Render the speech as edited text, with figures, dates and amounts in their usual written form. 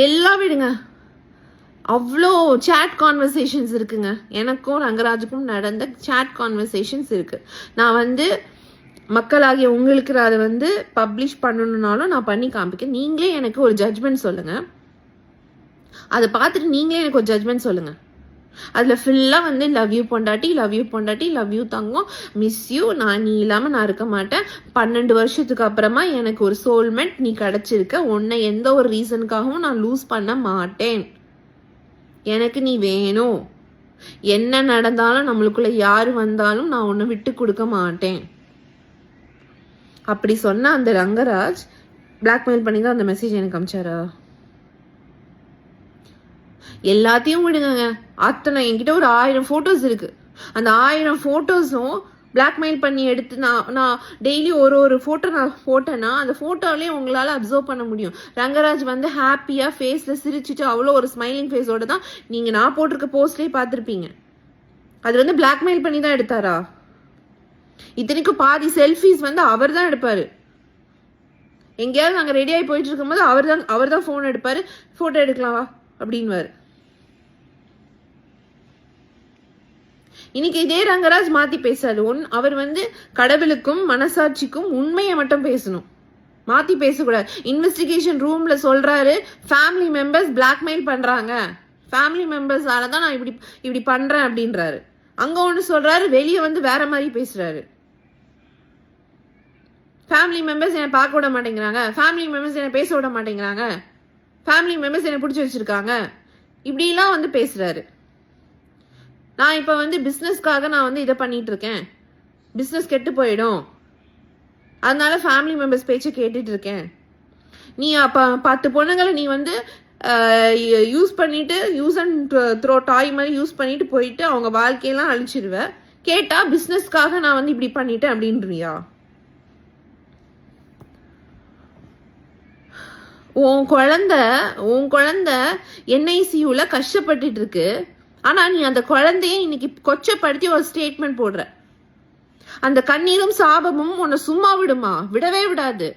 எல்லாம் விடுங்க, அவ்வளோ சேட் கான்வர்சேஷன்ஸ் இருக்குங்க. எனக்கும் ரங்கராஜுக்கும் நடந்த சேட் கான்வர்சேஷன்ஸ் இருக்கு. நான் வந்து மக்களாகிய உங்களுக்கு அதை வந்து பப்ளிஷ் பண்ணணும்னாலும் நான் பண்ணி காமிக்க. நீங்களே எனக்கு ஒரு ஜட்ஜ்மெண்ட் சொல்லுங்க. அதை பார்த்துட்டு நீங்களே எனக்கு ஒரு ஜட்ஜ்மெண்ட் சொல்லுங்க. அதில் ஃபுல்லாக வந்து லவ் யூ பொண்டாட்டி, லவ் யூ பொண்டாட்டி, love you Thangam, miss you, நீ இல்லாமல் நான் இருக்க மாட்டேன், 12 வருஷத்துக்கு அப்புறமா எனக்கு ஒரு சோல்மெண்ட் நீ கிடச்சிருக்க, உன்னை எந்த ஒரு ரீசனுக்காகவும் நான் லூஸ் பண்ண மாட்டேன், எனக்கு நீ வேணும், என்ன நடந்தாலும் நம்மளுக்குள்ள யார் வந்தாலும் நான் உன்னை விட்டு கொடுக்க மாட்டேன் அப்படி சொன்ன அந்த ரங்கராஜ் பிளாக்மெயில் பண்ணி தான் அந்த மெசேஜ் எனக்கு அமிச்சாரா? எல்லாத்தையும் விடுங்க. அத்தனை என்கிட்ட ஒரு 1000 ஃபோட்டோஸ் இருக்கு. அந்த 1000 ஃபோட்டோஸும் பிளாக்மெயில் பண்ணி எடுத்து நான் டெய்லி ஒரு ஃபோட்டோ நான் போட்டேன்னா அந்த ஃபோட்டோலேயே உங்களால் அப்சர்வ் பண்ண முடியும். ரங்கராஜ் வந்து ஹாப்பியாக ஃபேஸில் சிரிச்சுட்டு அவ்வளோ ஒரு ஸ்மைலிங் ஃபேஸோட தான் நீங்கள் நான் போட்டிருக்க போஸ்ட்லேயே பார்த்துருப்பீங்க. அது வந்து பிளாக்மெயில் பண்ணி தான் எடுத்தாரா? இத்தனைக்கும் பாதி செல்ஃபீஸ் வந்து அவர் தான் எடுப்பார். எங்கேயாவது நாங்கள் ரெடியாகி போயிட்டு இருக்கும்போது அவர் தான் ஃபோன் எடுப்பார். ஃபோட்டோ எடுக்கலாமா அப்படின்வார். இன்னைக்கு இதே ரங்கராஜ் மாத்தி பேசாது. அவர் வந்து கடவுளுக்கும் மனசாட்சிக்கும் உண்மையை மட்டும் பேசணும், மாத்தி பேசக்கூடாது. இன்வெஸ்டிகேஷன் ரூம்ல சொல்றாரு ஃபேமிலி மெம்பர்ஸ் பிளாக்மெயில் பண்றாங்க, ஃபேமிலி மெம்பர்ஸால தான் நான் இப்படி பண்றேன் அப்படின்றாரு. அங்க ஒன்று சொல்றாரு, வெளியே வந்து வேற மாதிரி பேசுறாரு. ஃபேமிலி மெம்பர்ஸ் என்னை பார்க்க விட மாட்டேங்கிறாங்க, ஃபேமிலி மெம்பர்ஸ் என்னை பேச விட மாட்டேங்கிறாங்க, ஃபேமிலி மெம்பர்ஸ் என்னை பிடிச்சி வச்சிருக்காங்க, இப்படிலாம் வந்து பேசுறாரு. நான் இப்போ வந்து பிஸ்னஸ்க்காக நான் வந்து இதை பண்ணிட்டு இருக்கேன், பிஸ்னஸ் கெட்டு போயிடும், அதனால ஃபேமிலி மெம்பர்ஸ் பேச்சை கேட்டுட்டு இருக்கேன். நீ அப்போ 10 பொண்ணுங்களை நீ வந்து யூஸ் பண்ணிட்டு யூஸ் அண்ட் த்ரோ டாய் மாதிரி யூஸ் பண்ணிட்டு போயிட்டு அவங்க வாழ்க்கையெல்லாம் அழிச்சிருவ. கேட்டா பிஸ்னஸ்க்காக நான் வந்து இப்படி பண்ணிட்டேன் அப்படின்றியா? உன் குழந்தை NICUல கஷ்டப்பட்டுட்டு இருக்கு. ஆனா நீ அந்த குழந்தைய இன்னைக்கு கொச்சப்படுத்தி ஒரு ஸ்டேட்மெண்ட் போடுற. அந்த கண்ணீரும் சாபமும் உன்னை சும்மா விடுமா? விடவே விடாது.